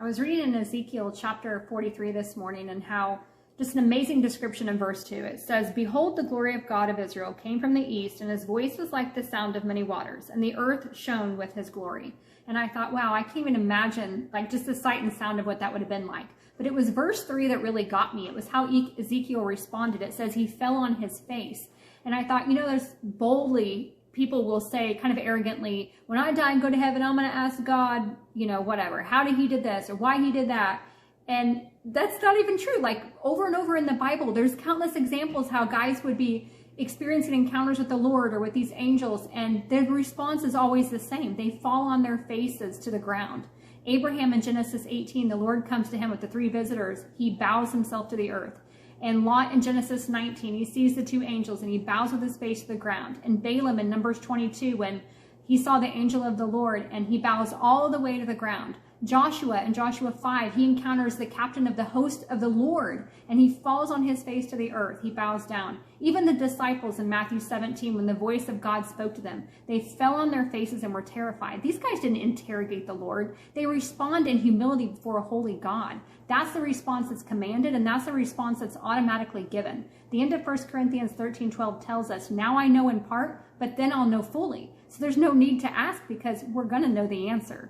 I was reading in Ezekiel chapter 43 this morning, and how just an amazing description in verse 2. It says, "Behold, the glory of God of Israel came from the east, and his voice was like the sound of many waters, and the earth shone with his glory." And I thought, wow, I can't even imagine like just the sight and sound of what that would have been like. But it was verse 3 that really got me. It was how Ezekiel responded. It says he fell on his face. And I thought, there's boldly, people will say kind of arrogantly, when I die and go to heaven, I'm going to ask God, whatever, how did he did this or why he did that. And that's not even true. Like over and over in the Bible, there's countless examples how guys would be experiencing encounters with the Lord or with these angels, and their response is always the same. They fall on their faces to the ground. Abraham in Genesis 18, the Lord comes to him with the 3 visitors. He bows himself to the earth. And Lot in Genesis 19, he sees the 2 angels and he bows with his face to the ground. And Balaam in Numbers 22, when he saw the angel of the Lord and he bows all the way to the ground. Joshua in Joshua 5, he encounters the captain of the host of the Lord and he falls on his face to the earth. He bows down. Even the disciples in Matthew 17, when the voice of God spoke to them, they fell on their faces and were terrified. These guys didn't interrogate the Lord. They respond in humility before a holy God. That's the response that's commanded, and that's the response that's automatically given. The end of 1 Corinthians 13:12 tells us, now I know in part, but then I'll know fully. So there's no need to ask because we're going to know the answer.